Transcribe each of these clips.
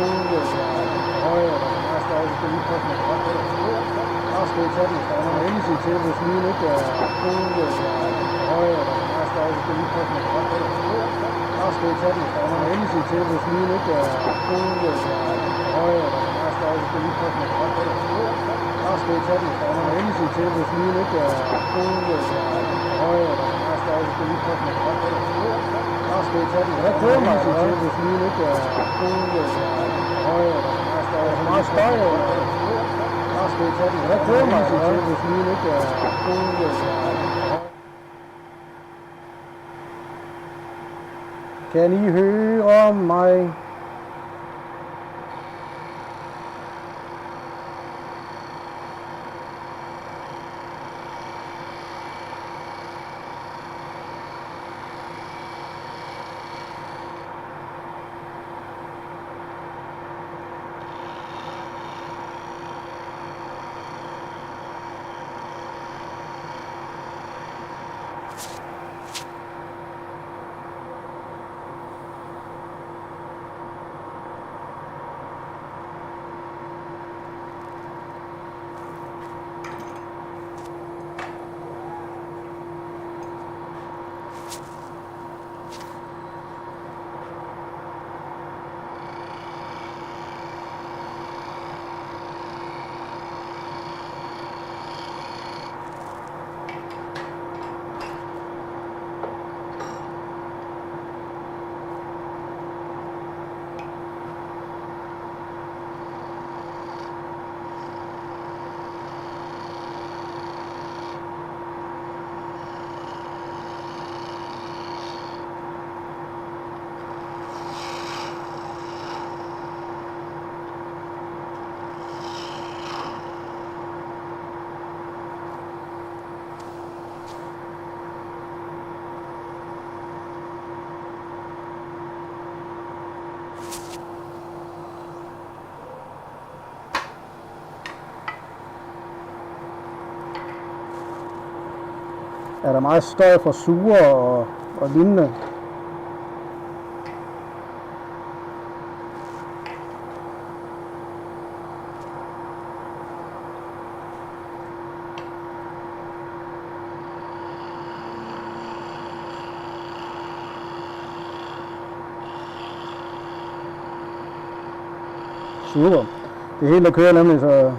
gode høje eller meget større, skal lige prøve med godt eller bare skal I tage den, så man må endelig sige til, hvis lyden ikke er gode høje eller meget større, skal lige prøve med godt eller bare skal I tage den, så man må endelig sige til, hvis lyden ikke er gode høje eller meget større, skal lige prøve med godt eller bare skal I tage den, så man må endelig sige til, hvis lyden ikke er gode høje eller meget større, skal lige prøve med godt eller bare skal I tage den, så man må endelig sige til, hvis lyden ikke er gode høje eller meget større, så meget støj bare skal I tage den, så man må endelig sige til, hvis lyden ikke er gode. Kan I høre mig? Er der meget støj fra suger og lignende? Super. Det hele der kører nemlig, så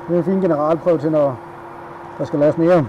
det er en fin generalprøve til, når der skal laves mere.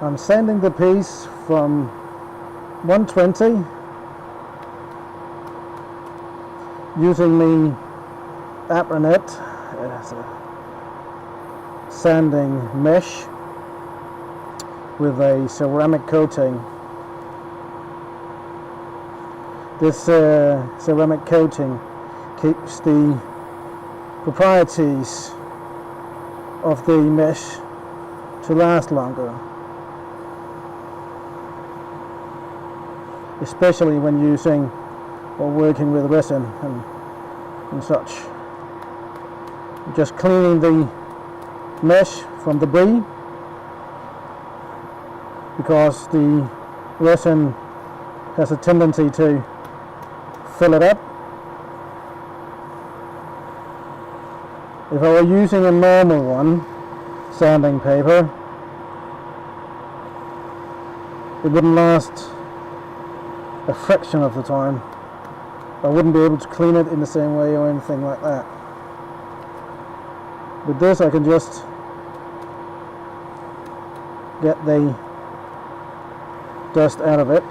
I'm sanding the piece from 120 using the emnet as a sanding mesh with a ceramic coating. This ceramic coating keeps the properties of the mesh to last longer, especially when using or working with resin and such. Just cleaning the mesh from debris, because the resin has a tendency to fill it up. If I were using a normal one, sanding paper, it wouldn't last a fraction of the time. I wouldn't be able to clean it in the same way or anything like that. With this I can just get the dust out of it.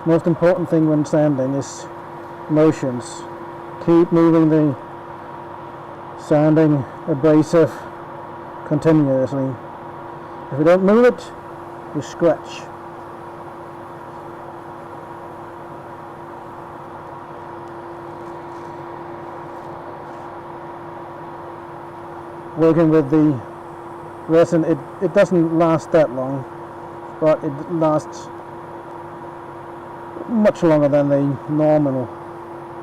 Most important thing when sanding is motions. Keep moving the sanding abrasive continuously. If you don't move it, you scratch. Working with the resin, it doesn't last that long, but it lasts much longer than the normal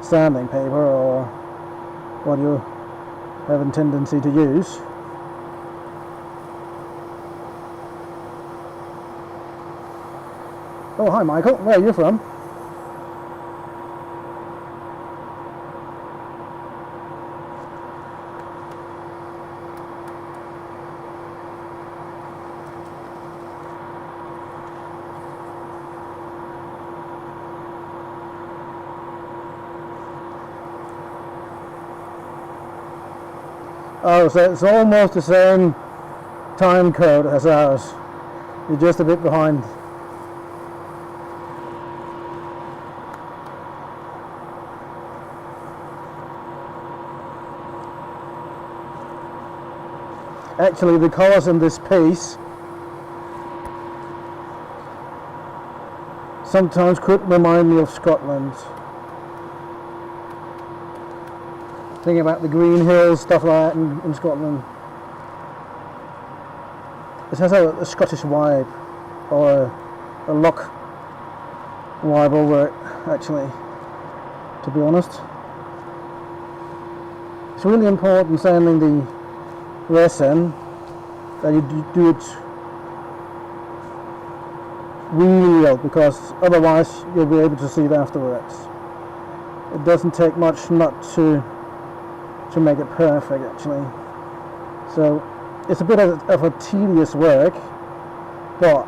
sanding paper or what you have a tendency to use. Oh, hi Michael, where are you from? Oh, so it's almost the same time code as ours. You're just a bit behind. Actually, the colours in this piece sometimes could remind me of Scotland. Think about the green hills, stuff like that in Scotland. It has a Scottish vibe, or a loch vibe over it, actually, to be honest. It's really important sanding the resin that you do it really well, because otherwise you'll be able to see it afterwards. It doesn't take much not to make it perfect, actually. So it's a bit of a tedious work, but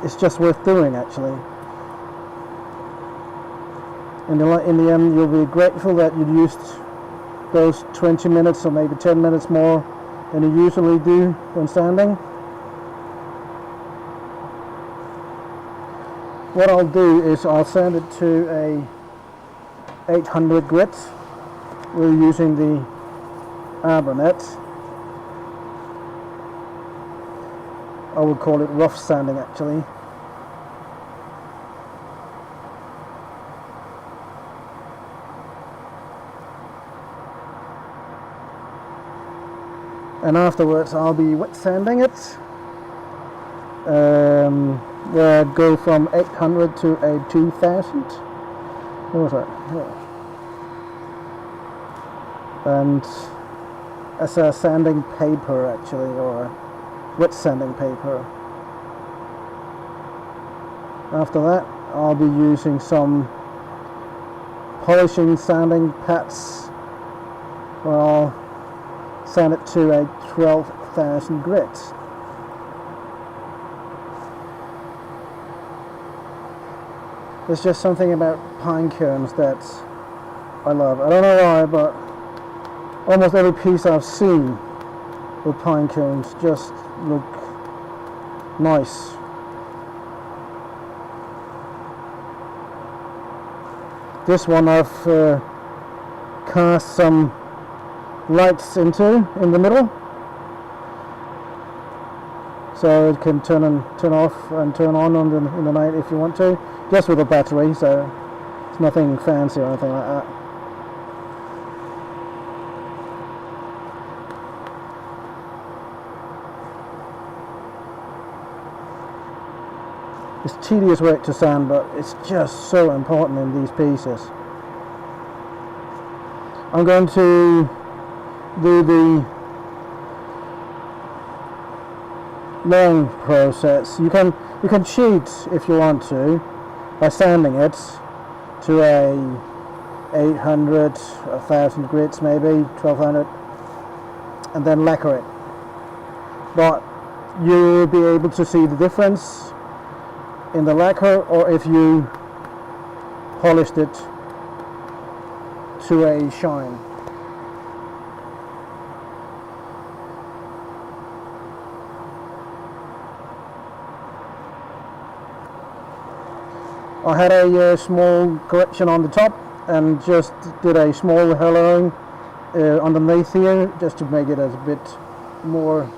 it's just worth doing, actually. In the end, you'll be grateful that you used those 20 minutes or maybe 10 minutes more than you usually do when sanding. What I'll do is I'll sand it to a 800 grit. We're using the emnet. I would call it rough sanding, actually. And afterwards I'll be wet sanding it, where I go from 800 to a 2000. What was that? Yeah. And as a sanding paper, actually, or wet sanding paper. After that I'll be using some polishing sanding pads, where I'll sand it to a 12,000 grit. There's just something about pine cones that I love. I don't know why, but almost every piece I've seen with pine cones just look nice. This one I've cast some lights into in the middle, so it can turn off and turn on in the night if you want to, just with a battery, so it's nothing fancy or anything like that. It's tedious work to sand, but it's just so important in these pieces. I'm going to do the laying process. You can cheat if you want to by sanding it to a 800, 1000 grits, maybe 1200, and then lacquer it. But you'll be able to see the difference in the lacquer, or if you polished it to a shine. I had a small correction on the top and just did a small hollowing underneath here, just to make it as a bit more,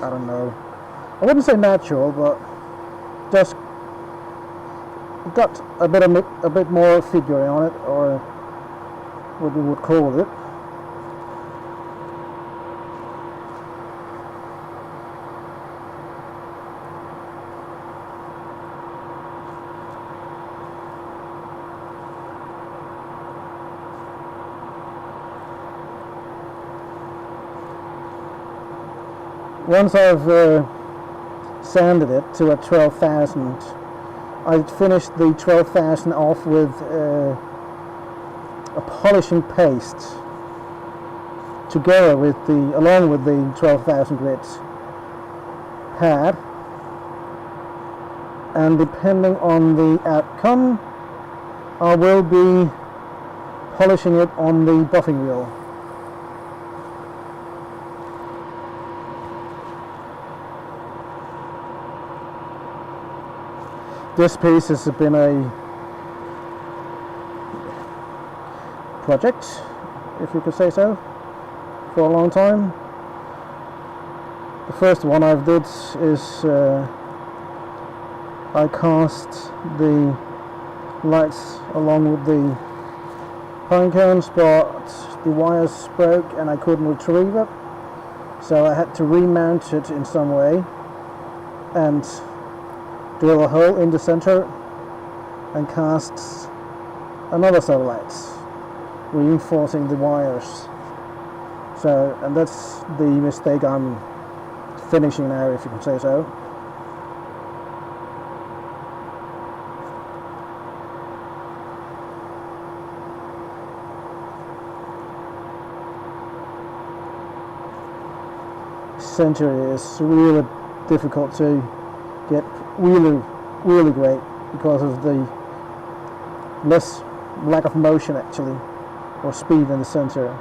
I don't know, I wouldn't say natural, but just got a bit more figure on it, or what we would call it. Once I've sanded it to a 12,000, I finished the 12,000 off with a polishing paste together with along with the 12,000 grits pad, and depending on the outcome, I will be polishing it on the buffing wheel. This piece has been a project, if you could say so, for a long time. The first one I've did is I cast the lights along with the pine cones, but the wires broke and I couldn't retrieve it, so I had to remount it in some way and drill a hole in the center and cast another set of lights, reinforcing the wires. So, and that's the mistake I'm finishing now, if you can say so. Center is really difficult to get really great because of the less lack of motion actually, or speed in the center.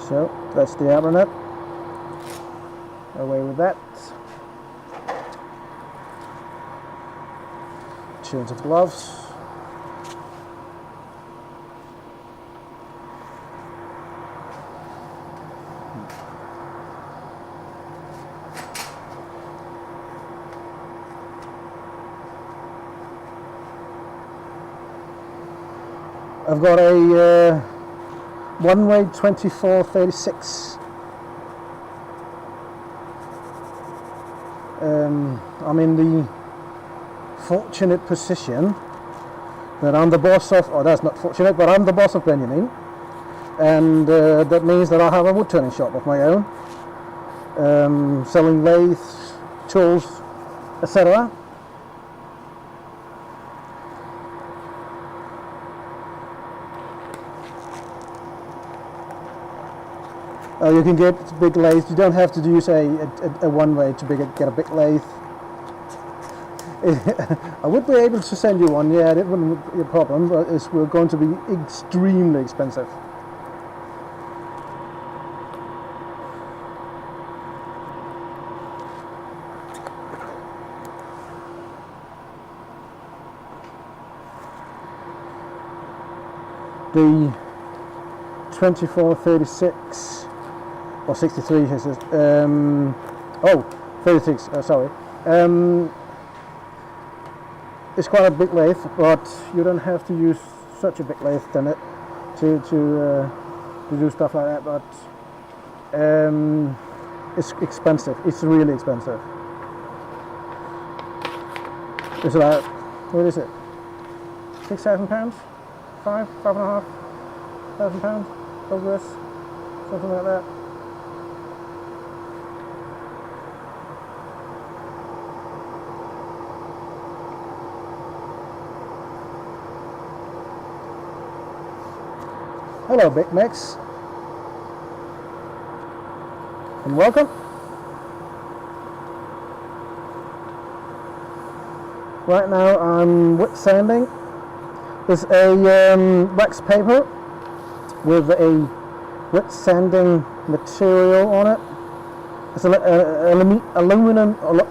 So that's the outer nut. Away with that. Change of gloves. I've got a one-way 24-36. I'm in the fortunate position that I'm the boss of, or that's not fortunate, but I'm the boss of Benjamin, and that means that I have a wood turning shop of my own, selling lathes, tools, etc. You can get big lathes. You don't have to use a one way to get a big lathe. I would be able to send you one, yeah, it wouldn't be a problem, but it's going to be extremely expensive. The 2436 or 63 is it? 36, sorry. It's quite a big lathe, but you don't have to use such a big lathe to do stuff like that. But it's expensive. It's really expensive. It's about, what is it? £6,000? £5,500 over this, something like that. Hello, Big Mix, and welcome. Right now I'm wet sanding. There's a wax paper with a wet sanding material on it. It's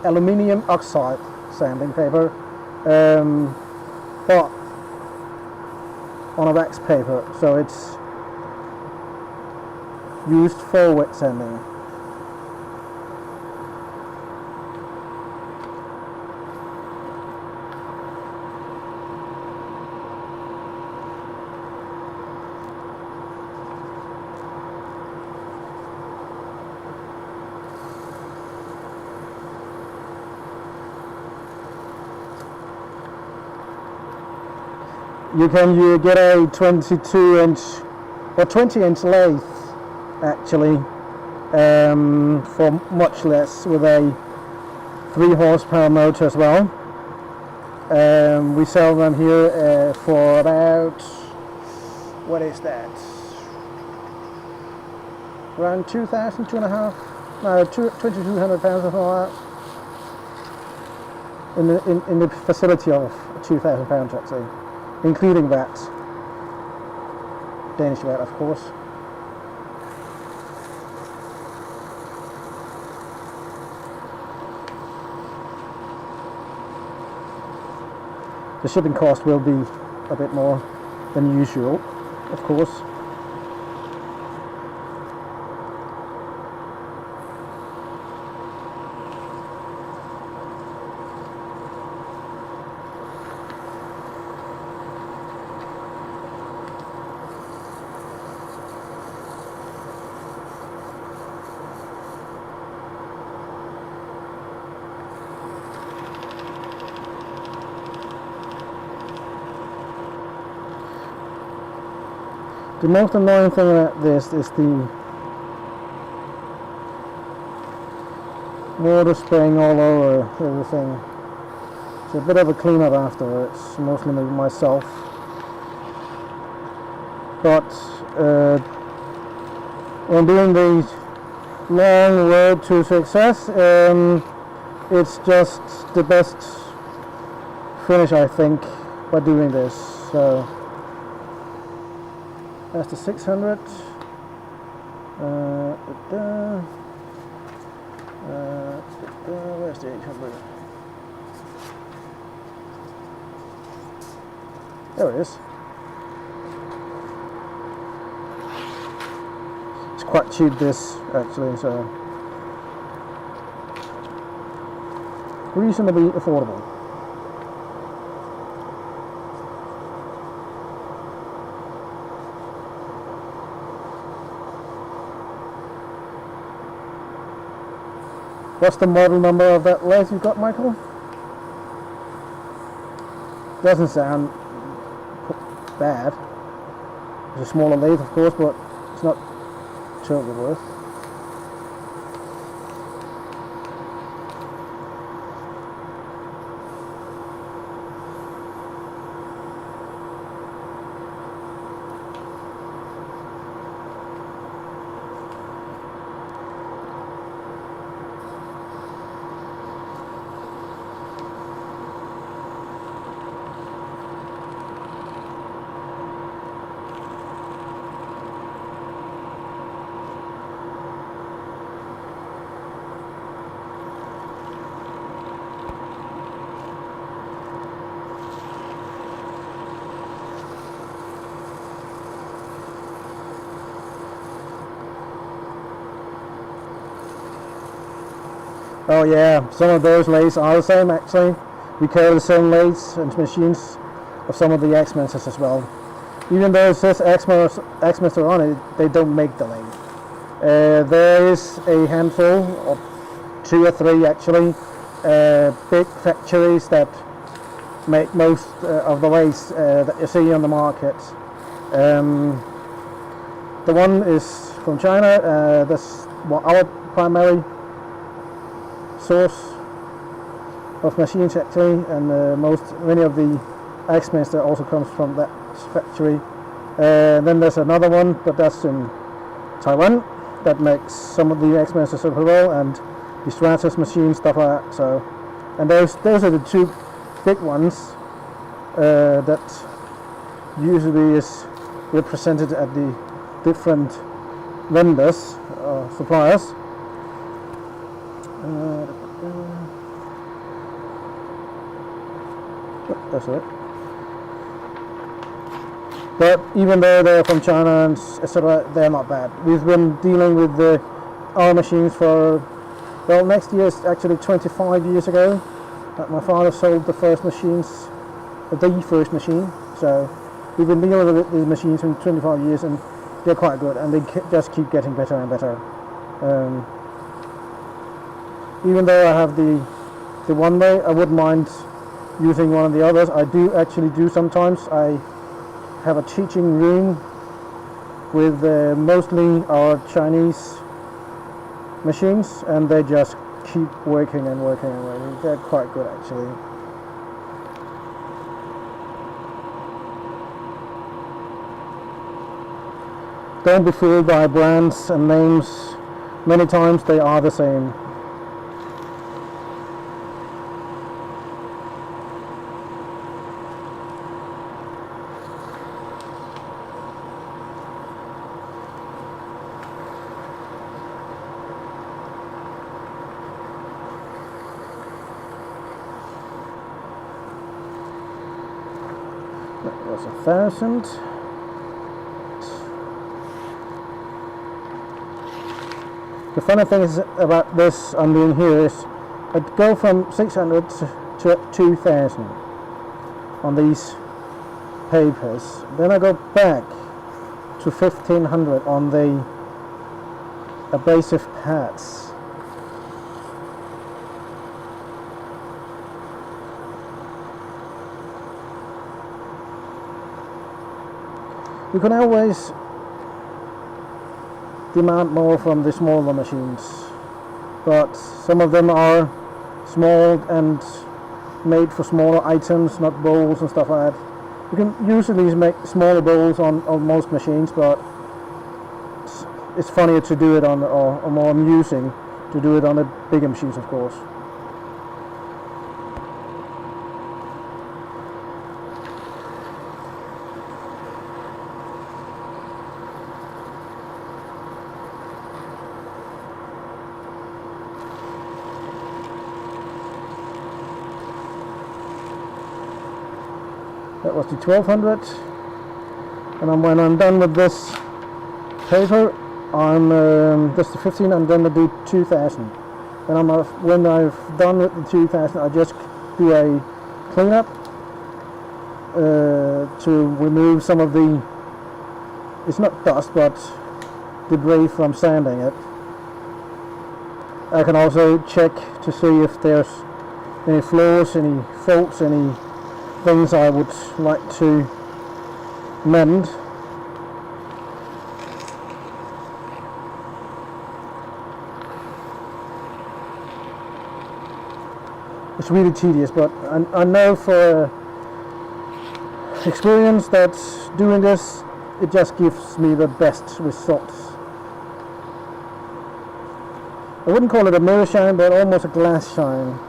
aluminium oxide sanding paper, but on a wax paper, so it's used for wet sanding. You can get a 22-inch or 20-inch lathe actually for much less, with a 3 horsepower motor as well. We sell them here for about, what is that? Around 2,000, 2,200 pounds or something like that. In the facility of 2,000 pounds, I'd say, including VAT, Danish VAT, of course. The shipping cost will be a bit more than usual, of course. The most annoying thing about this is the water spraying all over everything. It's a bit of a cleanup afterwards, mostly myself. But when doing the long road to success, it's just the best finish, I think, by doing this. So that's the 600. Where's the 800? There it is. It's quite cheap, this actually, so reasonably affordable. What's the model number of that lathe you've got, Michael? Doesn't sound bad. It's a smaller lathe, of course, but it's not terribly worse. Oh yeah, some of those lathes are the same actually. We carry the same lathes and machines of some of the X-masters as well. Even though it says X-master on it, they don't make the lathe. There is a handful, or 2 or 3 actually, big factories that make most of the lathes that you see on the market. The one is from China. That's our primary source of machines actually, and many of the X-master also comes from that factory. Then there's another one, but that's in Taiwan, that makes some of the X-masters as well, and the Stratus machines, stuff like that. So, and those are the 2 big ones that usually is represented at the different vendors or suppliers. That's it. But even though they're from China and etc., they're not bad. We've been dealing with our machines for, well, next year is actually 25 years ago that my father sold the first machines, the first machine. So we've been dealing with these machines for 25 years, and they're quite good, and they just keep getting better and better. Even though I have the one way, I wouldn't mind using one of the others. I do actually do sometimes. I have a teaching room with mostly our Chinese machines, and they just keep working and working and working. They're quite good actually. Don't be fooled by brands and names. Many times they are the same. That was 1,000. The funny thing is about this I'm doing here is I'd go from 600 to 2,000 on these papers. Then I go back to 1,500 on the abrasive pads. You can always demand more from the smaller machines, but some of them are small and made for smaller items, not bowls and stuff like that. You can usually make smaller bowls on most machines, but it's funnier to do it on, or more amusing to do it on the bigger machines, of course. That was the 1,200, and when I'm done with this paper, that's the 15, and then I do 2,000. And when I've done with the 2,000, I just do a cleanup to remove some of the, it's not dust, but debris from sanding it. I can also check to see if there's any flaws, any faults, any things I would like to mend. It's really tedious, but I know for experience that doing this, it just gives me the best results. I wouldn't call it a mirror shine, but almost a glass shine.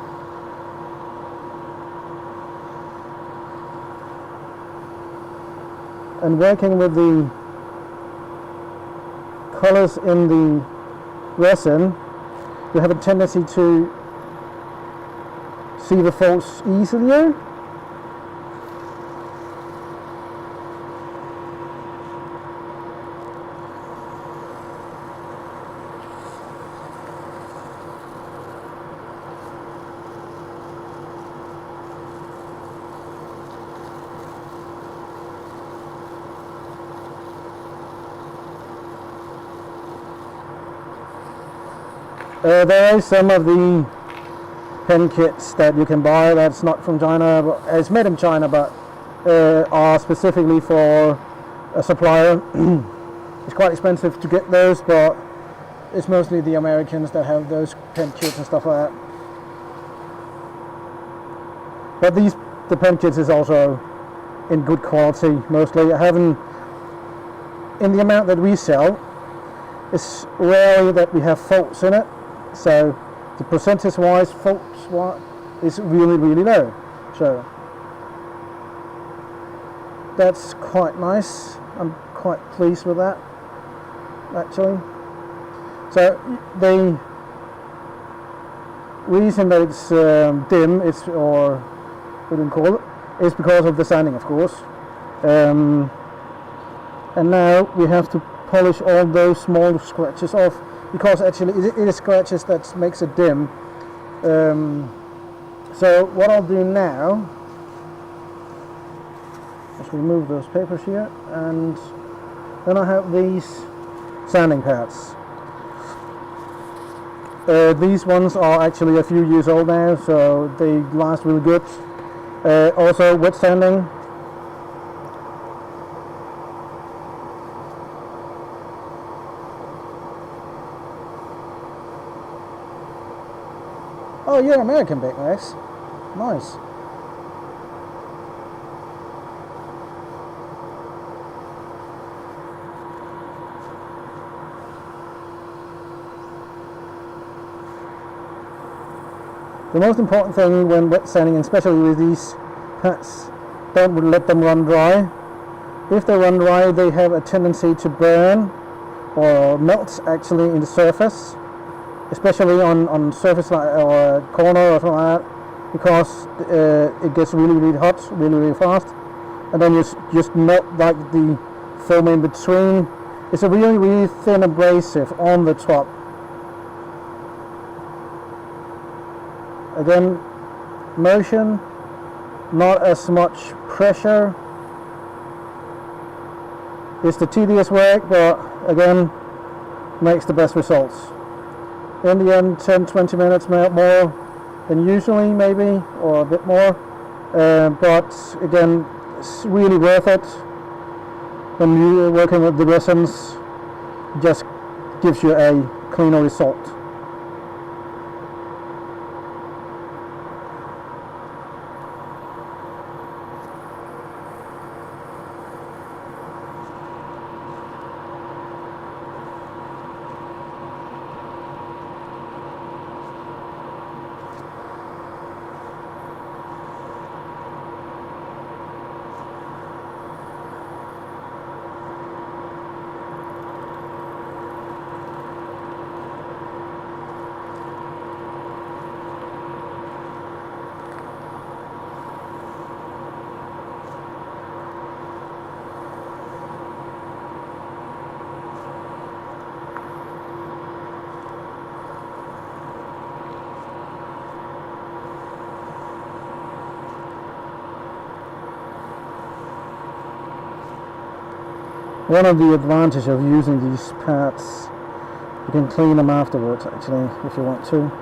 And working with the colors in the resin, you have a tendency to see the faults easier. There is some of the pen kits that you can buy that's not from China, but it's made in China, but are specifically for a supplier. It's quite expensive to get those, but it's mostly the Americans that have those pen kits and stuff like that. But the pen kits is also in good quality mostly. I haven't, in the amount that we sell, it's rarely that we have faults in it. So the percentage wise, faults is really, really low. So that's quite nice. I'm quite pleased with that, actually. So the reason that it's dim, or what do you call it, is because of the sanding, of course. And now we have to polish all those small scratches off, because actually it is scratches that makes it dim. So what I'll do now is remove those papers here, and then I have these sanding pads. These ones are actually a few years old now, so they last really good. Also wet sanding. Oh, you're American, Big Max. Nice. The most important thing when wet sanding, especially with these pads, don't let them run dry. If they run dry, they have a tendency to burn or melt actually in the surface, especially on surface or a corner or something like that, because it gets really, really hot, really, really fast, and then you just melt like the foam in between. It's a really, really thin abrasive on the top. Again, motion, not as much pressure. It's the tedious work, but again, makes the best results. In the end, 10-20 minutes more than usually, maybe, or a bit more. But again, it's really worth it. When you're working with the resins, it just gives you a cleaner result. One of the advantages of using these pads, you can clean them afterwards actually, if you want to.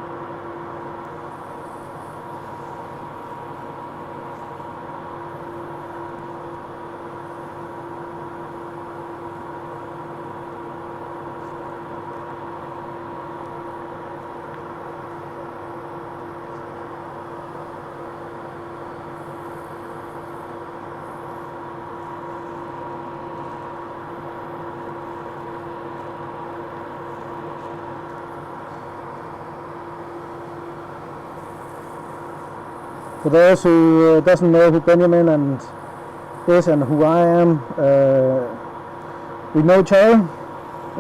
For those who doesn't know who Benjamin is and who I am, we know each other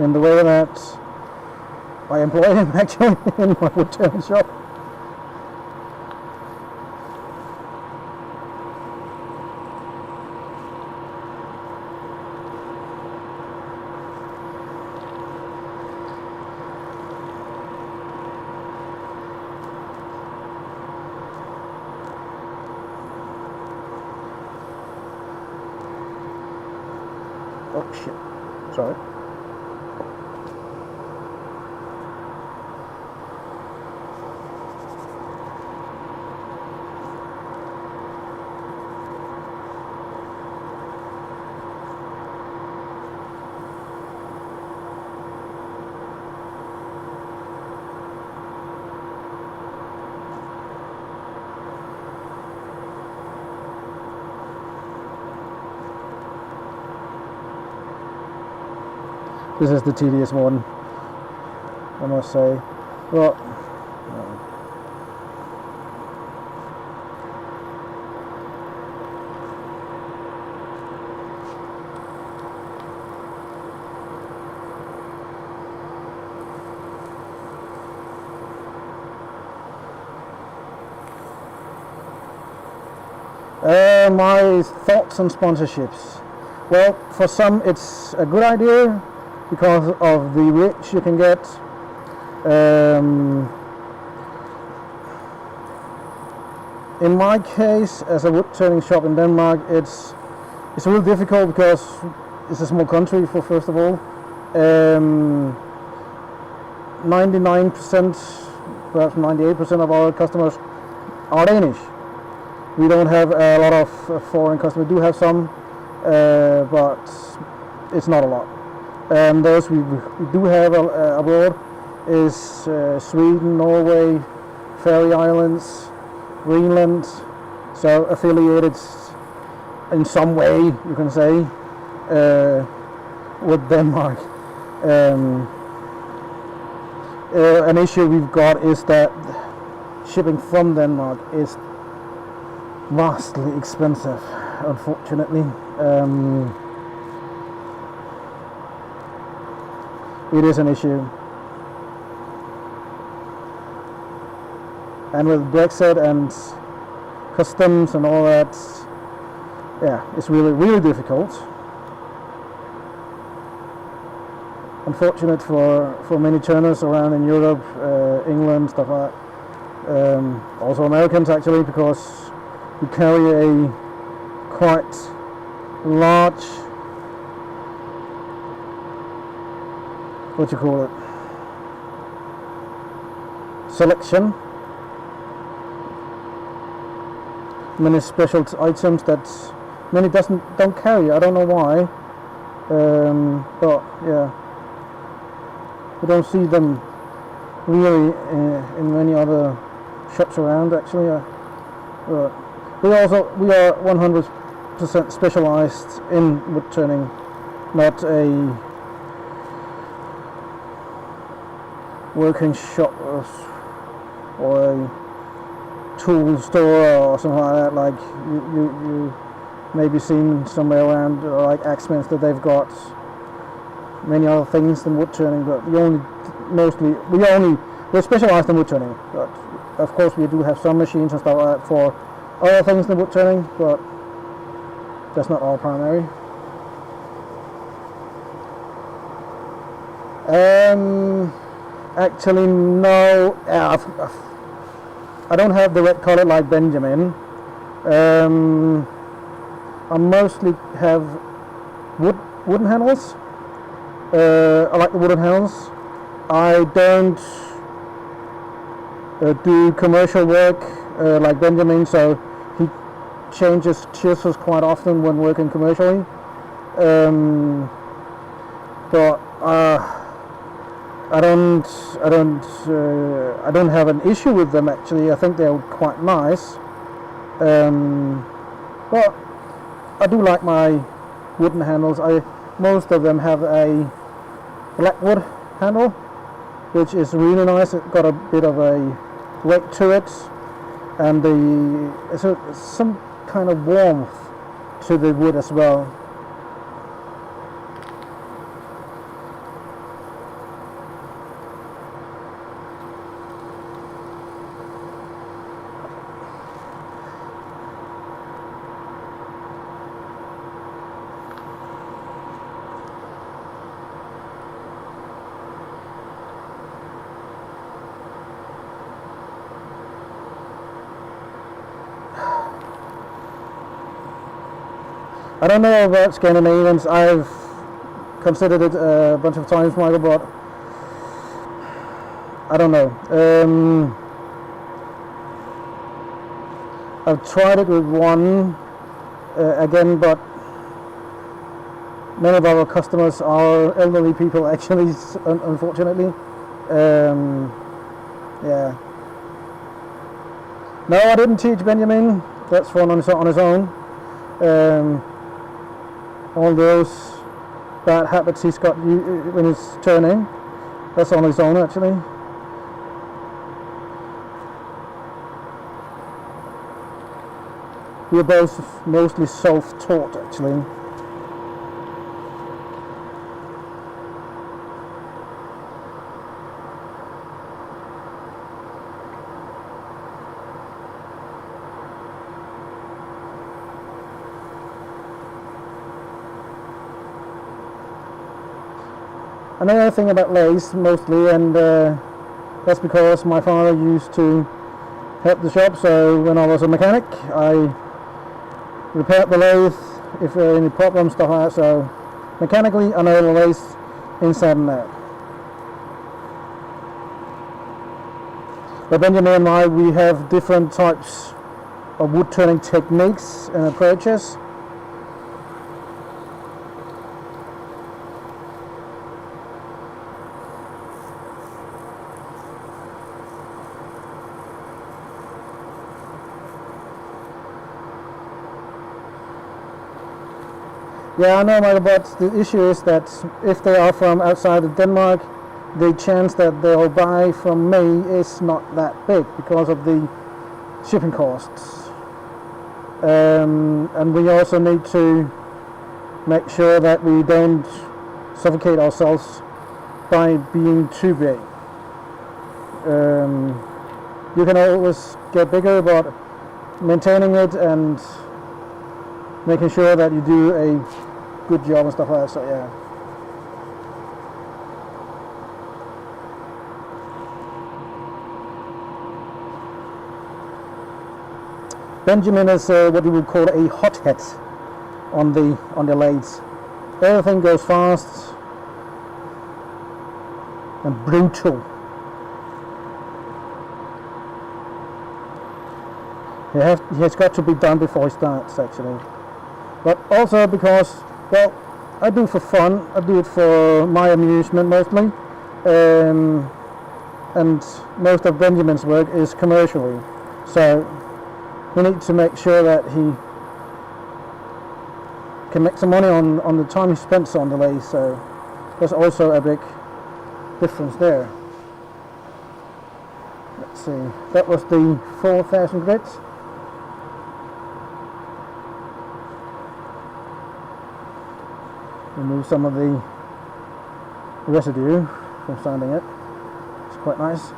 in the way that I employ him actually in my woodturning shop. Oh shit, sorry. This is the tedious one, I must say. Well, my thoughts on sponsorships. Well, for some it's a good idea because of the reach you can get. In my case, as a wood turning shop in Denmark, it's really difficult because it's a small country. For first of all, 99%, perhaps 98% of our customers are Danish. We don't have a lot of foreign customers. We do have some, but it's not a lot. Those we do have abroad is Sweden, Norway, Færdig Islands, Greenland, so affiliated in some way, you can say, with Denmark. An issue we've got is that shipping from Denmark is vastly expensive, unfortunately. It is an issue. And with Brexit and customs and all that, yeah, it's really difficult. Unfortunate for many turners around in Europe, England, stuff like that. Also Americans actually, because we carry a quite large, what do you call it, selection. Many special items that many don't carry. I don't know why, but yeah, we don't see them really in many other shops around actually. But we are 100% specialized in wood turning, not a working shop or a tool store or something like that. Like you maybe seen somewhere around, like Axmans, that they've got many other things than wood turning, but we're specialized in wood turning. But of course we do have some machines and stuff like that for other things than wood turning, but that's not our primary. Actually no, I don't have the red color like Benjamin. I mostly have wooden handles. I like the wooden handles. I don't do commercial work like Benjamin, so he changes chisels quite often when working commercially. But I don't have an issue with them actually. I think they're quite nice. But I do like my wooden handles. Most of them have a blackwood handle, which is really nice. It's got a bit of a weight to it, and some kind of warmth to the wood as well. I don't know about Scandinavians. I've considered it a bunch of times, Michael, but I don't know. I've tried it with one again, but many of our customers are elderly people, actually, unfortunately. Yeah. No, I didn't teach Benjamin. That's one on his own. All those bad habits he's got when he's turning. That's on his own actually. We are both mostly self-taught actually. Another thing about lathes mostly, and that's because my father used to help the shop, so when I was a mechanic I repaired the lathe if there were any problems, stuff like that, so mechanically I know the lathe inside and out. But Benjamin and I, we have different types of wood turning techniques and approaches. Yeah, I know, Michael, but the issue is that if they are from outside of Denmark, the chance that they'll buy from me is not that big because of the shipping costs. And we also need to make sure that we don't suffocate ourselves by being too big. You can always get bigger, but maintaining it and making sure that you do a good job and stuff like that, so yeah. Benjamin is what you would call a hothead on the lathes. Everything goes fast and brutal. He has got to be done before he starts actually. But also because, well, I do it for fun, I do it for my amusement mostly, and most of Benjamin's work is commercially, so we need to make sure that he can make some money on the time he spends on the lathe, so there's also a big difference there. Let's see, that was the 4,000 grits. Remove some of the residue from sanding it. It's quite nice.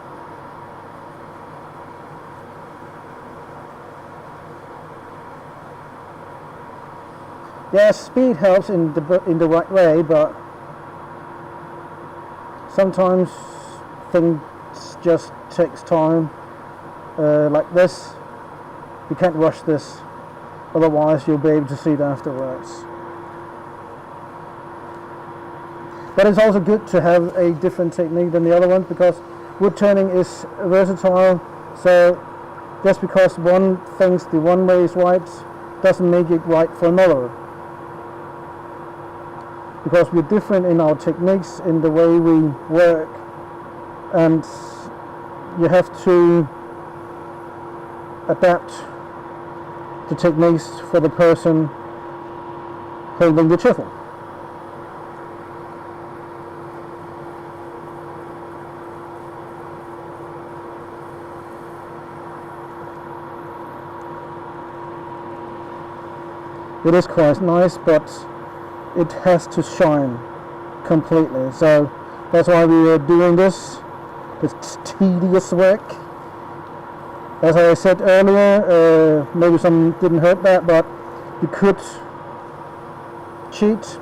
Yeah, speed helps in the right way, but sometimes things just takes time. Like this, you can't rush this, otherwise you'll be able to see it afterwards. But it's also good to have a different technique than the other ones, because wood turning is versatile, so just because one thinks the one way is right doesn't make it right for another. Because we're different in our techniques, in the way we work, and you have to adapt the techniques for the person holding the chisel. It is quite nice, but it has to shine completely, so that's why we are doing this. It's tedious work. As I said earlier, maybe some didn't heard that, but you could cheat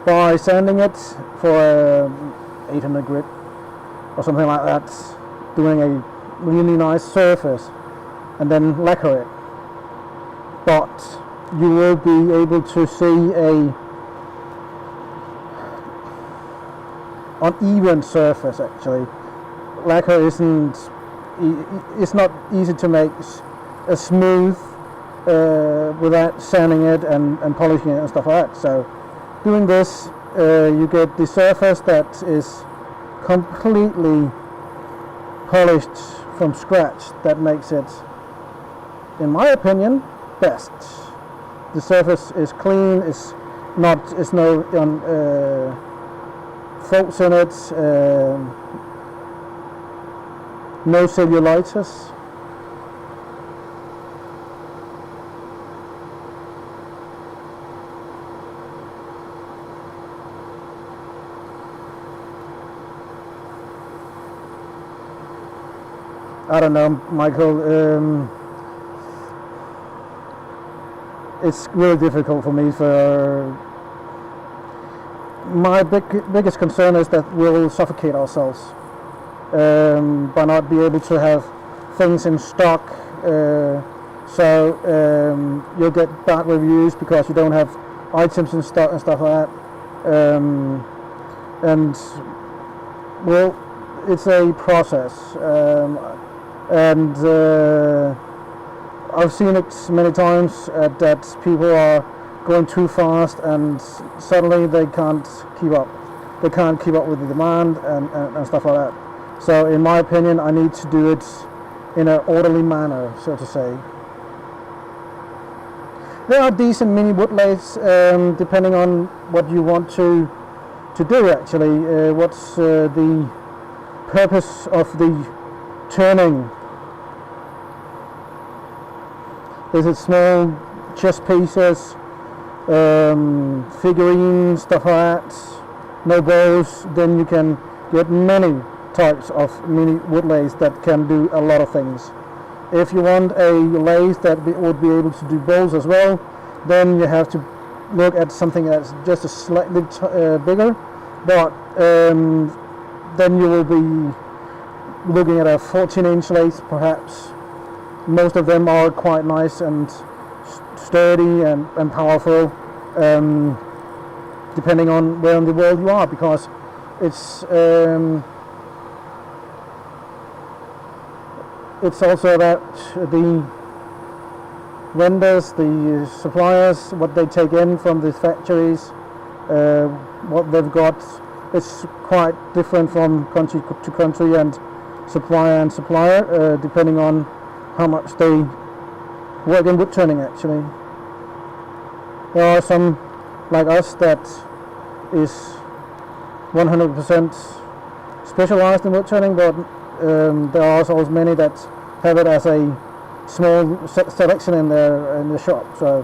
by sanding it for 800 grit or something like that, doing a really nice surface and then lacquer it. But you will be able to see a uneven surface actually. Lacquer it's not easy to make a smooth without sanding it and polishing it and stuff like that. So doing this, you get the surface that is completely polished from scratch. That makes it, in my opinion, best. The surface is clean, it's it's no faults in it, no cellulitis. I don't know, Michael. It's really difficult for me. My biggest concern is that we'll suffocate ourselves by not be able to have things in stock. So you'll get bad reviews because you don't have items in stock and stuff like that. And well, it's a process. I've seen it many times that people are going too fast and suddenly they can't keep up. They can't keep up with the demand and stuff like that. So in my opinion, I need to do it in an orderly manner, so to say. There are decent mini wood lathes depending on what you want to do actually. What's the purpose of the turning? Is it small chess pieces, figurines, stuff like that, no bowls? Then you can get many types of mini wood lathes that can do a lot of things. If you want a lathe that would be able to do bowls as well, then you have to look at something that's just a slightly bigger, but then you will be looking at a 14-inch lathe perhaps. Most of them are quite nice and sturdy and powerful, depending on where in the world you are, because it's also about the vendors, the suppliers, what they take in from the factories, what they've got. It's quite different from country to country and supplier, depending on how much they work in wood turning actually. There are some like us that is 100% specialized in wood turning, but there are also many that have it as a small selection in the shop. So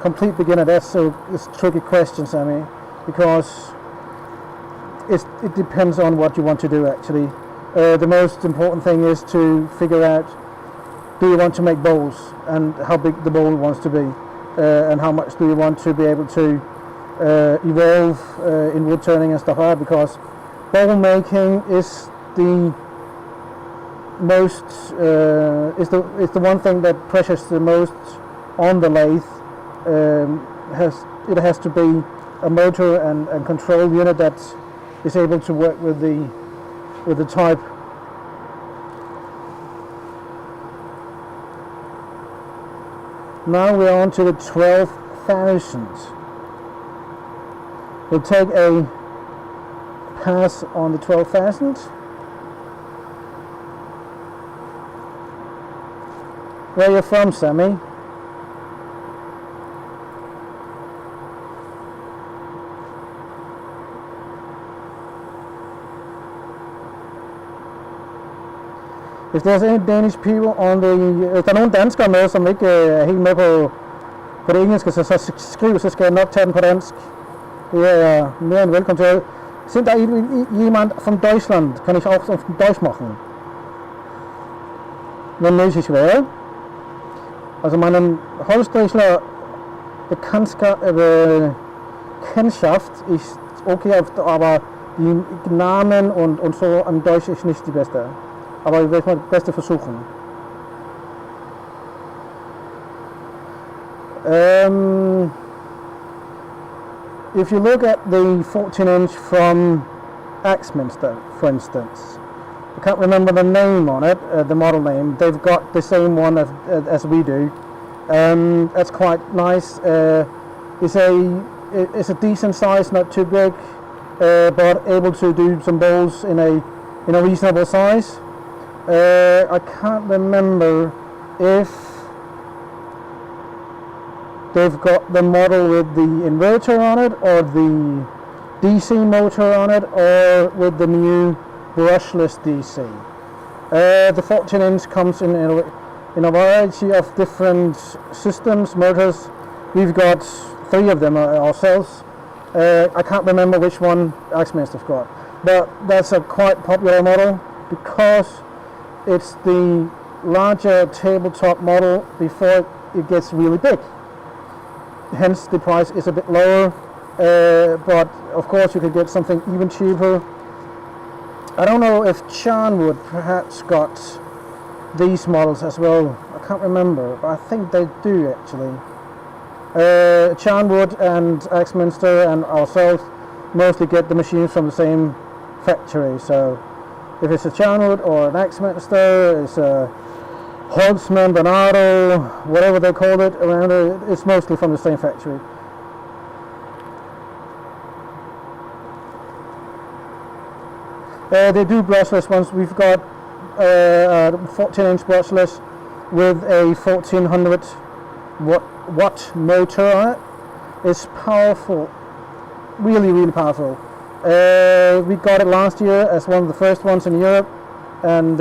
complete beginner, it's a tricky question, Sammy, because it depends on what you want to do actually. The most important thing is to figure out, do you want to make bowls and how big the bowl wants to be, and how much do you want to be able to evolve in wood turning and stuff like that, because bowl making is the most is the one thing that pressures the most on the lathe. It has to be a motor and control unit that is able to work with the type. Now we're on to the 12,000. We'll take a pass on the 12,000. Where are you from, Sammy? If there's any Danish people on the... Hvis der er nogle danskere med, som ikke er helt med på det engelske, så skriv, så skal jeg nok tage den på dansk. Det er jeg mere end velkommen til. Sind da jemand von Deutschland? Kann ich auch auf Deutsch machen? Wenn nötig wäre. Also meinen Holzstrichler Bekanntschaft ist okay, aber die Namen und so am Deutsch ist nicht die beste. Aber ich werde mal das Beste versuchen. If you look at the 14-inch from Axminster, for instance, I can't remember the name on it, the model name. They've got the same one as we do. That's quite nice. It's a decent size, not too big, but able to do some bowls in a reasonable size. I can't remember if they've got the model with the inverter on it, or the DC motor on it, or with the new brushless DC. The 14-inch comes in a variety of different systems, motors. We've got 3 of them ourselves. I can't remember which one Axminster's got, but that's a quite popular model because it's the larger tabletop model before it gets really big. Hence the price is a bit lower, but of course you could get something even cheaper. I don't know if Charnwood perhaps got these models as well. I can't remember, but I think they do actually. Charnwood and Axminster and ourselves mostly get the machines from the same factory. So if it's a Charnwood or an Axminster, it's a Holtzman, Bernardo, whatever they call it around it, it's mostly from the same factory. They do brushless ones. We've got a 14-inch brushless with a 1400 watt motor on it. It's powerful, really powerful. We got it last year as one of the first ones in Europe, and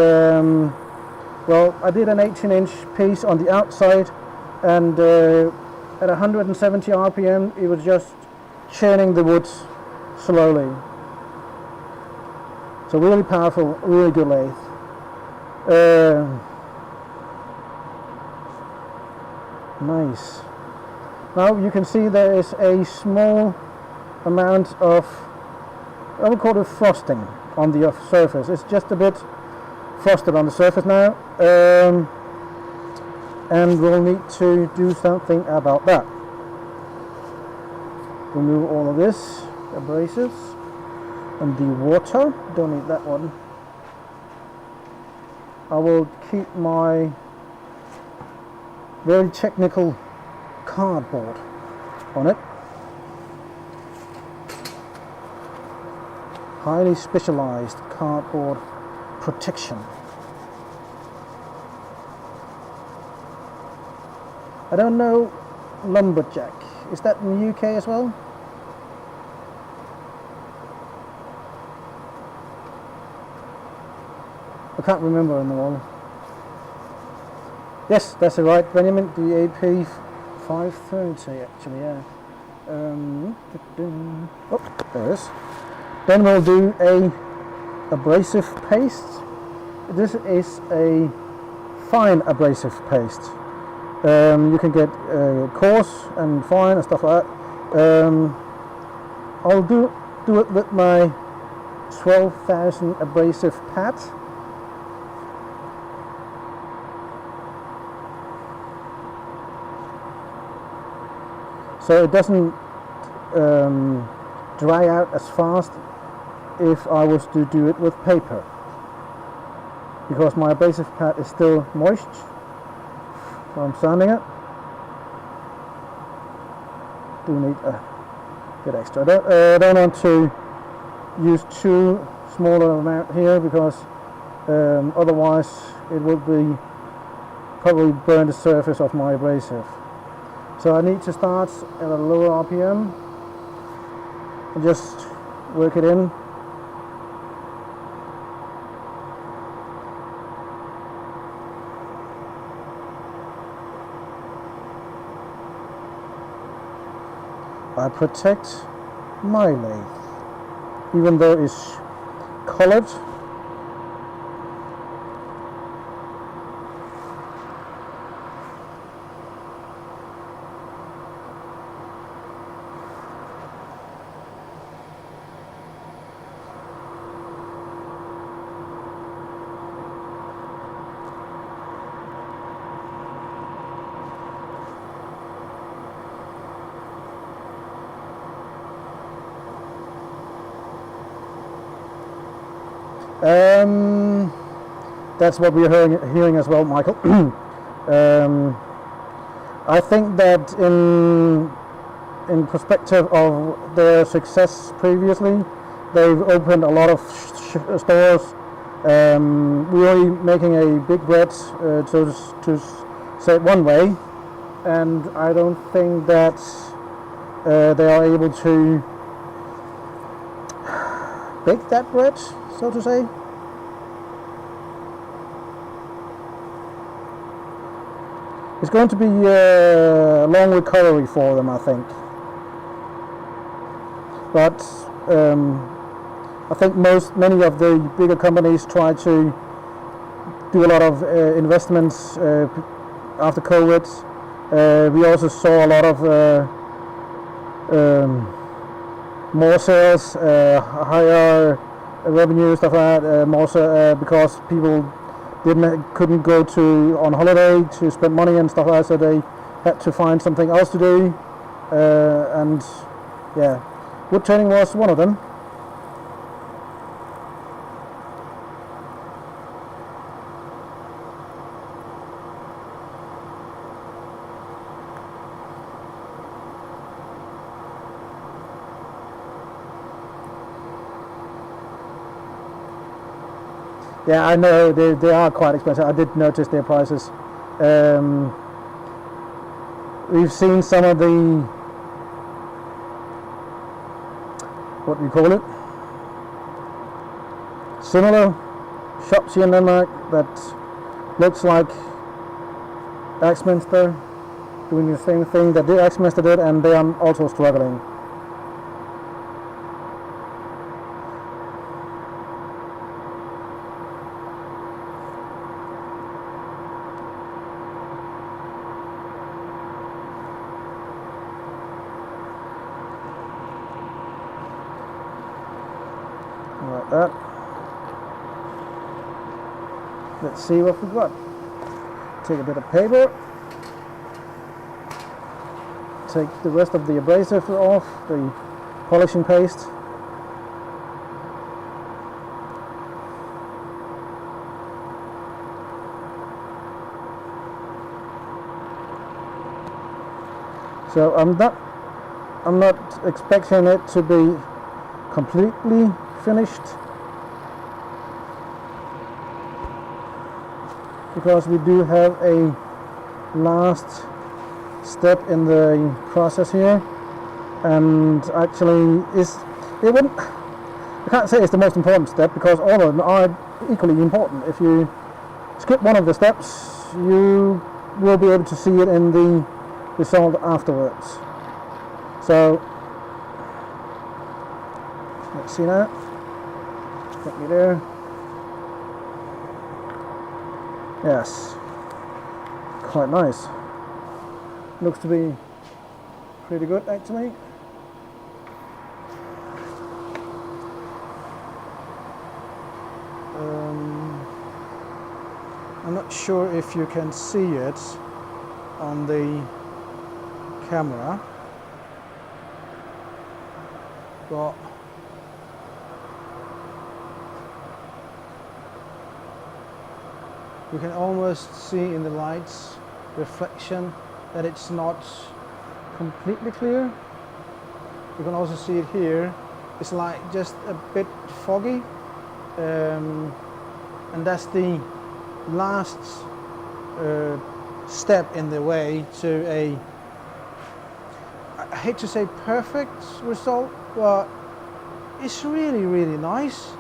well, I did an 18-inch piece on the outside, and at 170 RPM it was just churning the wood slowly. So really powerful, really good lathe. Nice. Now you can see there is a small amount of, I would call it frosting on the surface. It's just a bit frosted on the surface now, and we'll need to do something about that. Remove all of this, abrasives, and the water. Don't need that one. I will keep my very technical cardboard on it. Highly specialized cardboard protection. I don't know lumberjack. Is that in the UK as well? I can't remember in the wall. Yes, that's it, right, Benjamin. The AP 530 actually, yeah. Oh, there it is. Then we'll do a abrasive paste. This is a fine abrasive paste. You can get coarse and fine and stuff like that. I'll do it with my 12,000 abrasive pad. So it doesn't dry out as fast if I was to do it with paper, because my abrasive pad is still moist when I'm sanding it. Do need a bit extra. I don't want to use too small an amount here, because otherwise it would be probably burn the surface of my abrasive. So I need to start at a lower RPM and just work it in. I protect my lathe, even though it's colored. That's what we're hearing as well, Michael. I think that in perspective of their success previously, they've opened a lot of stores. We're only making a big bet, to say it one way, and I don't think that they are able to bake that bread, so to say. It's going to be a long recovery for them, I think. But I think many of the bigger companies try to do a lot of investments after COVID. We also saw a lot of more sales, higher revenue, stuff like that, more so, because people couldn't go on holiday to spend money and stuff like that, so they had to find something else to do, and yeah, wood turning was one of them. Yeah, I know they are quite expensive. I did notice their prices. We've seen some of the, what do you call it, similar shops here in Denmark that looks like Axminster doing the same thing that the Axminster did, and they are also struggling. Like that. Let's see what we've got. Take a bit of paper. Take the rest of the abrasive off, the polishing paste. So I'm not expecting it to be completely finished, because we do have a last step in the process here, and actually I can't say it's the most important step, because all of them are equally important. If you skip one of the steps, you will be able to see it in the result afterwards. So let's see that. Get me there. Yes, quite nice. Looks to be pretty good, actually. I'm not sure if you can see it on the camera, but you can almost see in the lights reflection that it's not completely clear. You can also see it here. It's like just a bit foggy, and that's the last step in the way to a, I hate to say perfect result, but it's really, really nice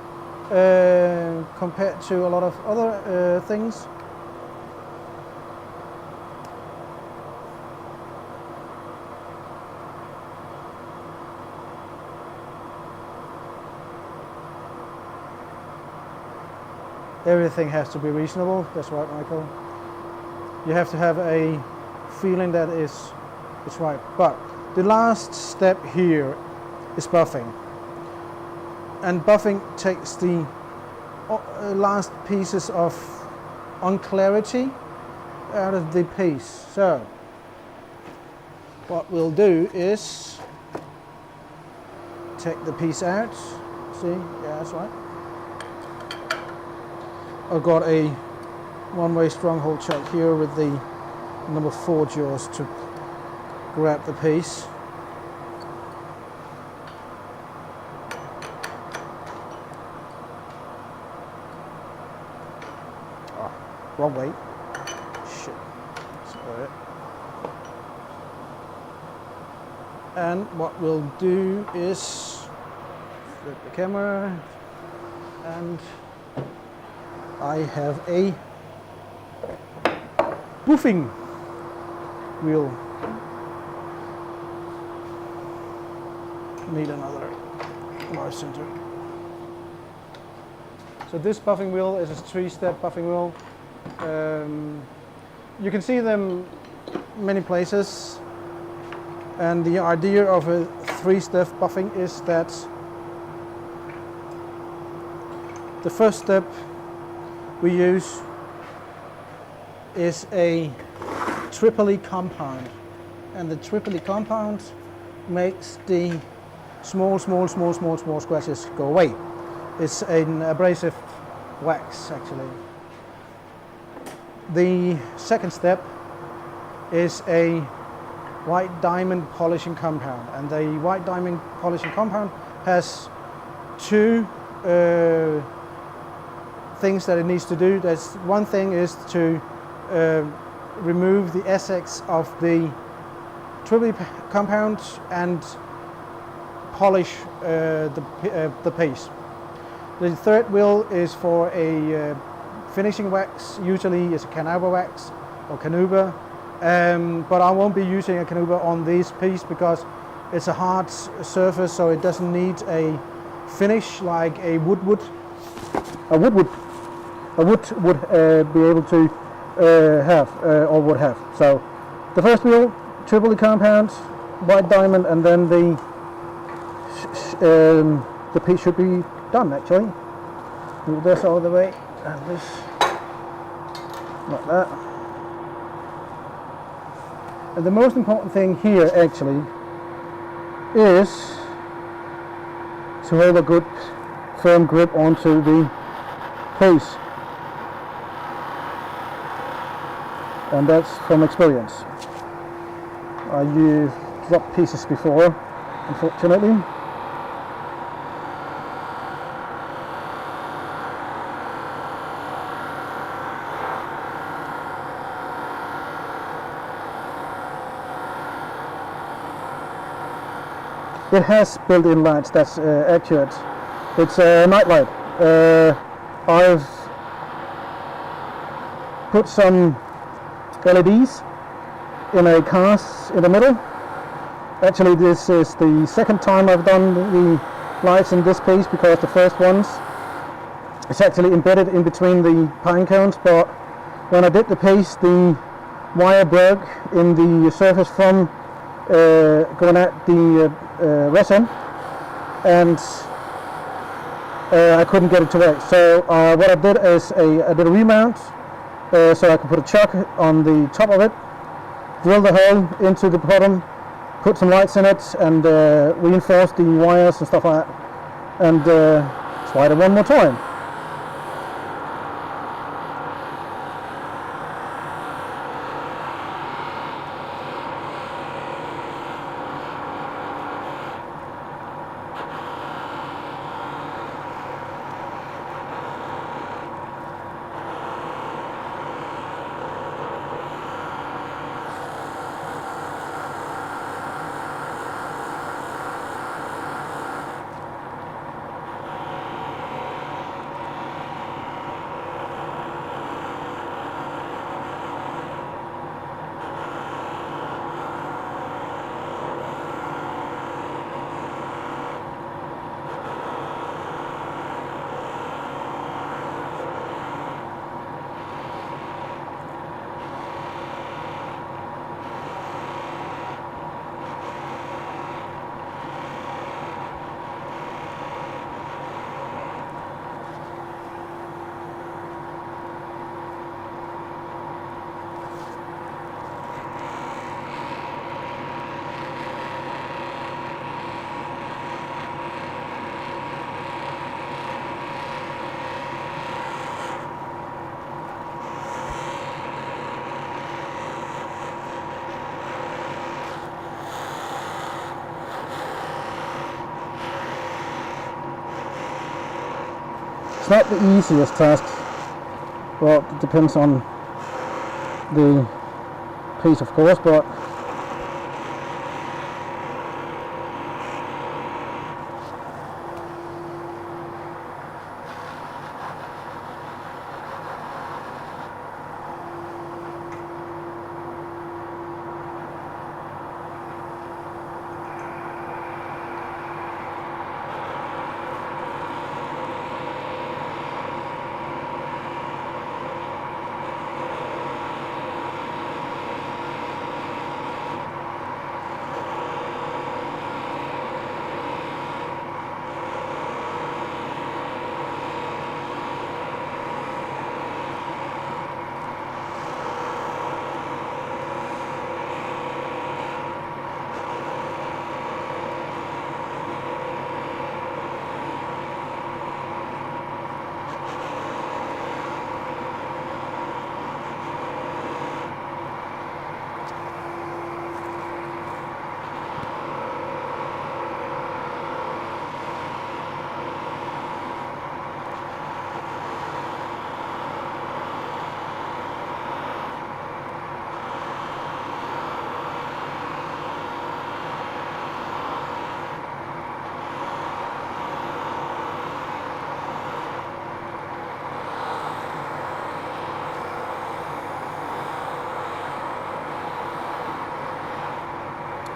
compared to a lot of other things. Everything has to be reasonable. That's right, Michael. You have to have a feeling that it's right. But the last step here is buffing. And buffing takes the last pieces of unclarity out of the piece. So what we'll do is take the piece out. See? Yeah, that's right. I've got a one-way stronghold chuck here with the number 4 jaws to grab the piece. Oh, wrong way. Shit. That's about it. And what we'll do is flip the camera, and I have a buffing wheel. Need another large center. So this buffing wheel is a 3-step buffing wheel. You can see them many places, and the idea of a 3-step buffing is that the first step we use is a triply compound, and the triply compound makes the small scratches go away. It's an abrasive wax, actually. The second step is a white diamond polishing compound, and the white diamond polishing compound has two things that it needs to do. There's one thing is to remove the essence of the triply compound and polish the piece. The third wheel is for a finishing wax. Usually it's a canuba wax or canuba, but I won't be using a canuba on this piece because it's a hard surface, so it doesn't need a finish like a wood would. A wood would be able to have or would have. So the first wheel, triply compound, white diamond, and then the piece should be done. Actually, move this all the way, and this like that. And the most important thing here actually is to hold a good firm grip onto the piece, and that's from experience. I used dropped pieces before, unfortunately. It has built-in lights, that's accurate. It's a night light. I've put some LEDs in a cast in the middle. Actually, this is the second time I've done the lights in this piece, because the first ones it's actually embedded in between the pine cones, but when I did the piece, the wire broke in the surface from going at the resin, and I couldn't get it to work. So what I did is I did a remount, so I could put a chuck on the top of it, drill the hole into the bottom, put some lights in it, and reinforce the wires and stuff like that, and slide it one more time. It's not the easiest task. Well, it depends on the piece, of course, but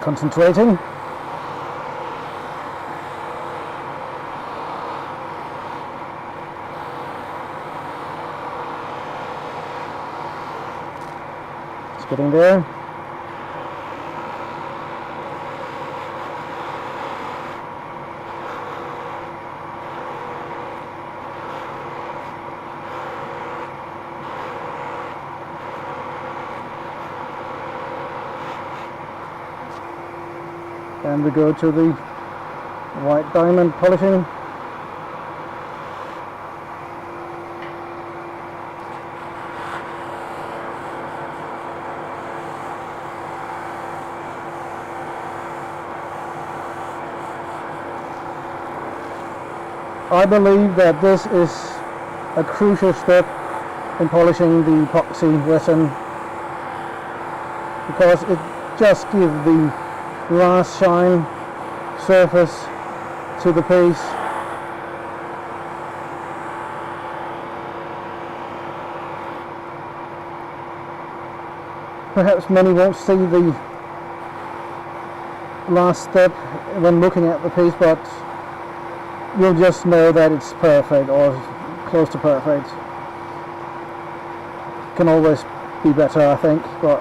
concentrating. It's getting there. And we go to the white diamond polishing. I believe that this is a crucial step in polishing the epoxy resin, because it just gives the last shine surface to the piece. Perhaps many won't see the last step when looking at the piece, but you'll just know that it's perfect or close to perfect. Can always be better, I think, but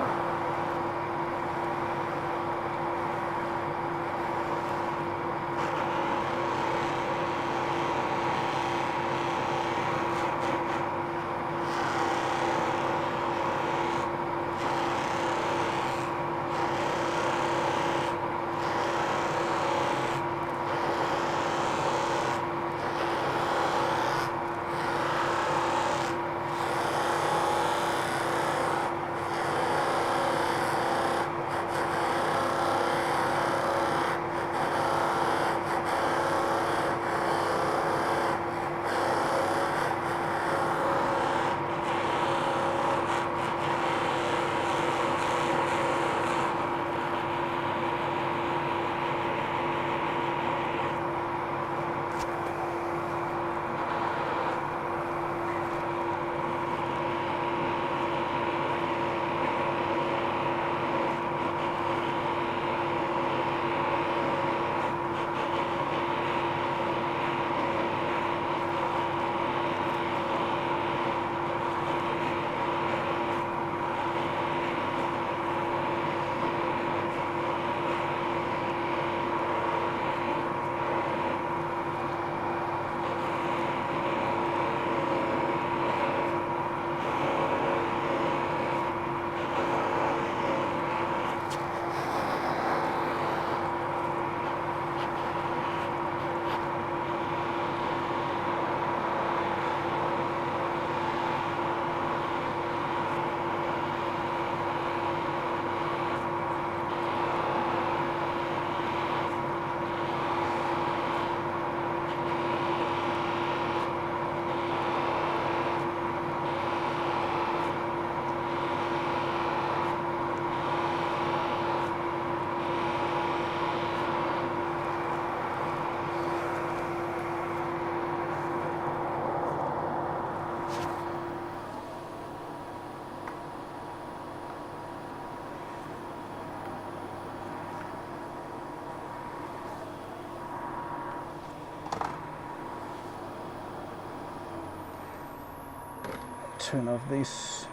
turn off this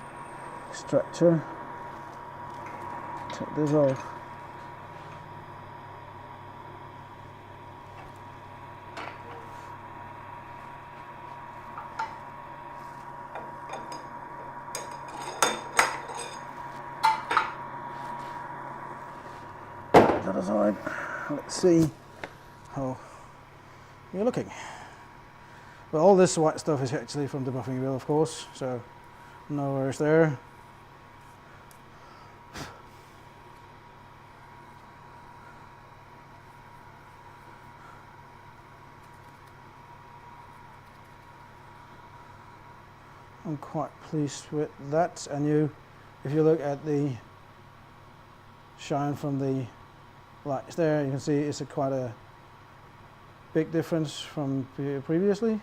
extractor, take this off. That aside, let's see how you're looking. Well, all this white stuff is actually from the buffing wheel, of course, so no worries there. I'm quite pleased with that, and if you look at the shine from the lights there, you can see it's quite a big difference from previously.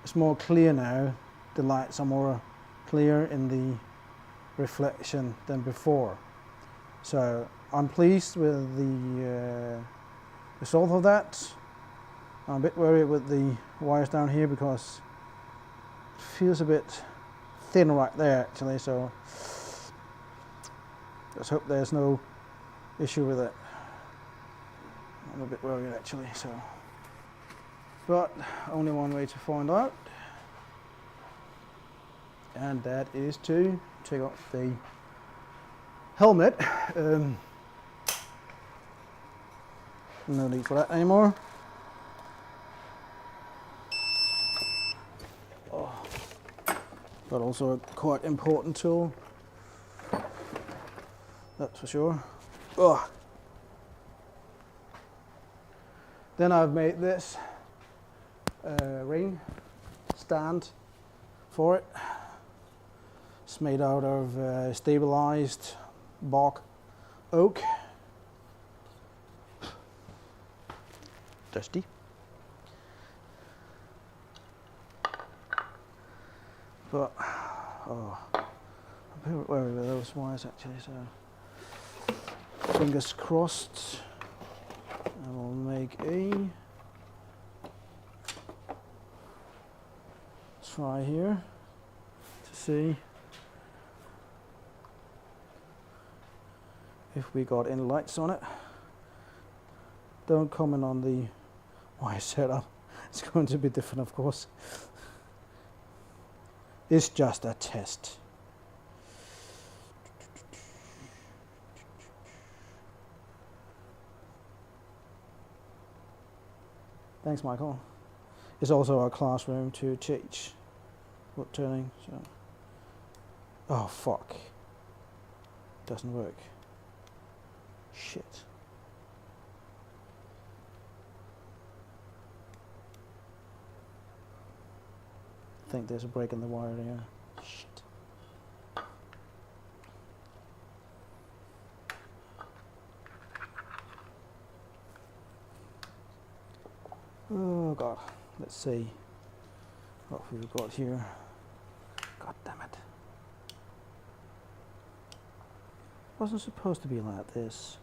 It's more clear now, the lights are more clearer in the reflection than before. So I'm pleased with the result of that. I'm a bit worried with the wires down here because it feels a bit thin right there actually, so let's hope there's no issue with it. I'm a bit worried actually, so. But only one way to find out, and that is to take off the helmet. No need for that anymore. Oh, but also a quite important tool, that's for sure. Oh. Then I've made this ring stand for it. It's made out of stabilized bark oak. Dusty. But oh, I'm a bit worried with those wires actually, so fingers crossed. I will make a try here to see if we got any lights on it. Don't comment on the wire setup, it's going to be different of course. It's just a test. Thanks, Michael. It's also our classroom to teach wood turning. So. Oh fuck! Doesn't work. Shit. I think there's a break in the wire there. Shit. Oh god, let's see what we've got here. God damn it. Wasn't supposed to be like this.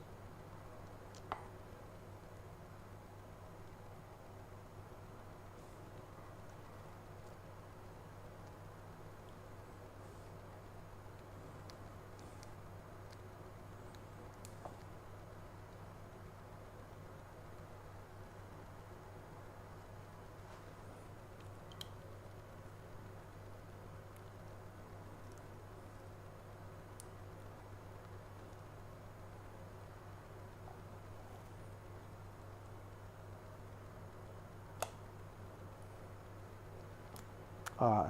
Ah,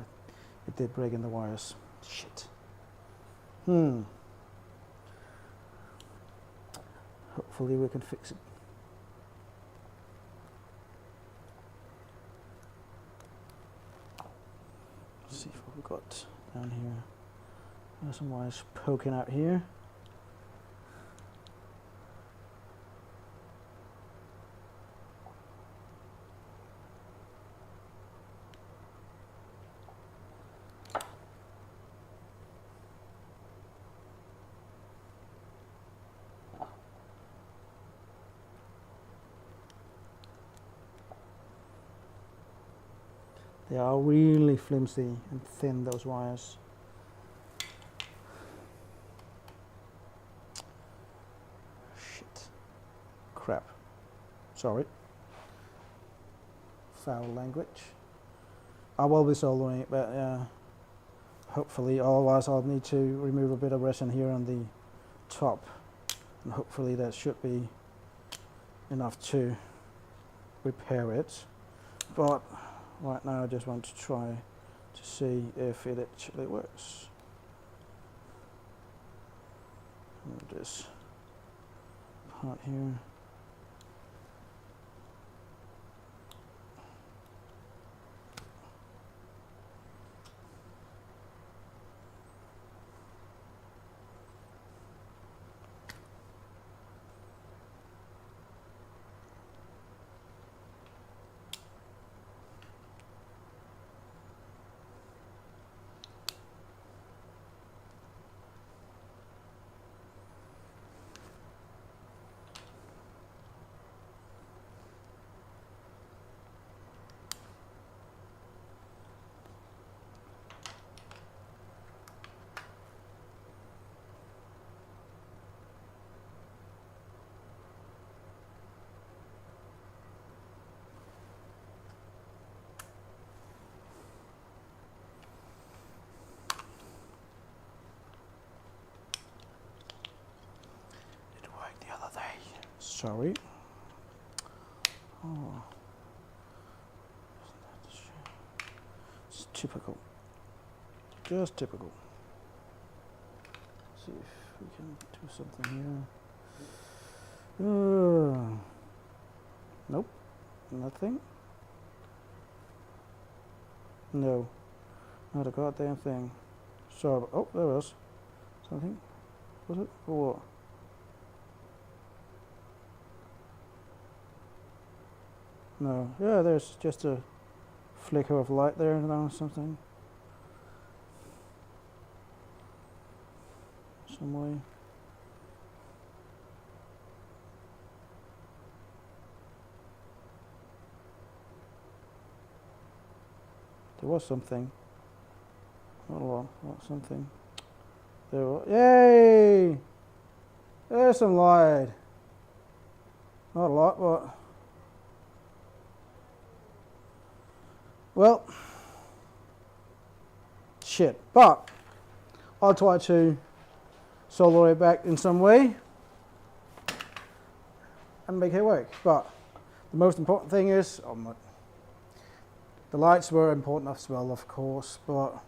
it did break in the wires. Shit. Hopefully we can fix it. Let's see what we've got down here. There's some wires poking out here. They are really flimsy and thin, those wires. Shit. Crap. Sorry. Foul language. I will be soldering it, but hopefully, otherwise I'll need to remove a bit of resin here on the top. And hopefully that should be enough to repair it. But right now I just want to try to see if it actually works. This part here. Sorry. Oh. It's typical. Just typical. Let's see if we can do something here. Nope. Nothing. No. Not a goddamn thing. So, oh, there was something. Was it? Or what? No. Yeah, there's just a flicker of light there or something. Some way. There was something. Not a lot, something. There was. Yay! There's some light. Not a lot, but. Well. Shit. But I'll try to solder it back in some way and make it work. But the most important thing is, the lights were important as well, of course, but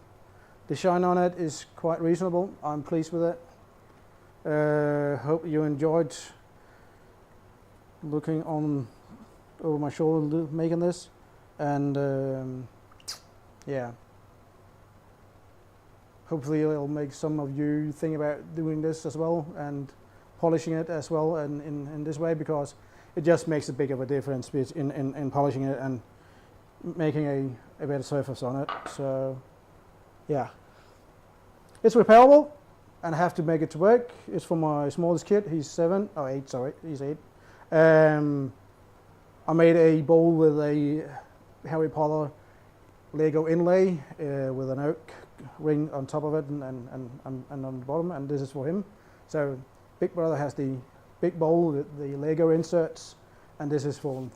the shine on it is quite reasonable. I'm pleased with it. Hope you enjoyed looking on over my shoulder making this, and yeah, hopefully it'll make some of you think about doing this as well and polishing it as well, and in this way, because it just makes a big of a difference in polishing it and making a better surface on it. So yeah, it's repairable and I have to make it to work. It's for my smallest kid. He's 7 or 8, sorry, he's 8. I made a bowl with a Harry Potter Lego inlay with an oak ring on top of it and on the bottom, and this is for him. So big brother has the big bowl with the Lego inserts, and this is for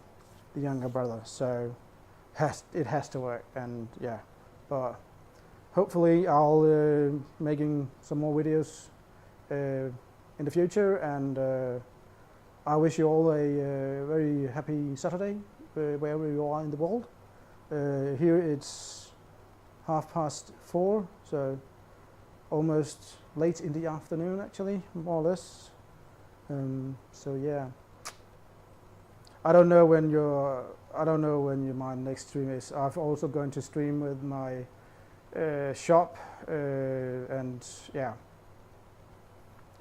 the younger brother. So it has to work, and yeah, but hopefully I'll making some more videos in the future, and I wish you all a very happy Saturday wherever you are in the world. Here it's 4:30, so almost late in the afternoon, actually, more or less. So yeah, I don't know when my next stream is. I'm also going to stream with my shop, and yeah,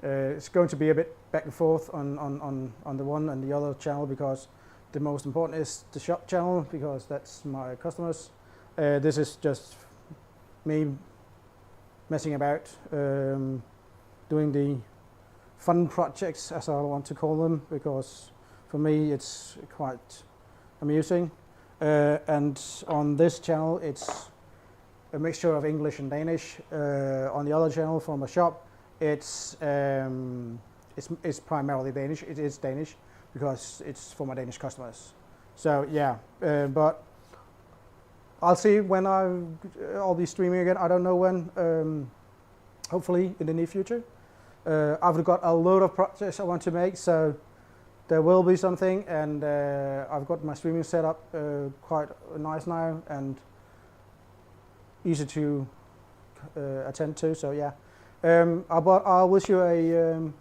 it's going to be a bit back and forth on the one and the other channel, because the most important is the shop channel, because that's my customers. This is just me messing about, doing the fun projects, as I want to call them, because for me it's quite amusing. And on this channel it's a mixture of English and Danish. On the other channel from a shop, it's primarily Danish. It is Danish because it's for my Danish customers. So yeah, but I'll see when I'll be streaming again. I don't know when. Hopefully in the near future. I've got a load of projects I want to make, so there will be something, and I've got my streaming set up quite nice now and easy to attend to. So yeah, I'll wish you a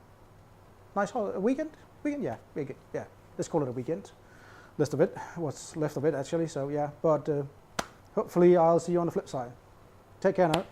nice weekend. Yeah, weekend. Yeah, let's call it a weekend. Left of it, what's left of it actually. So yeah, but hopefully I'll see you on the flip side. Take care now.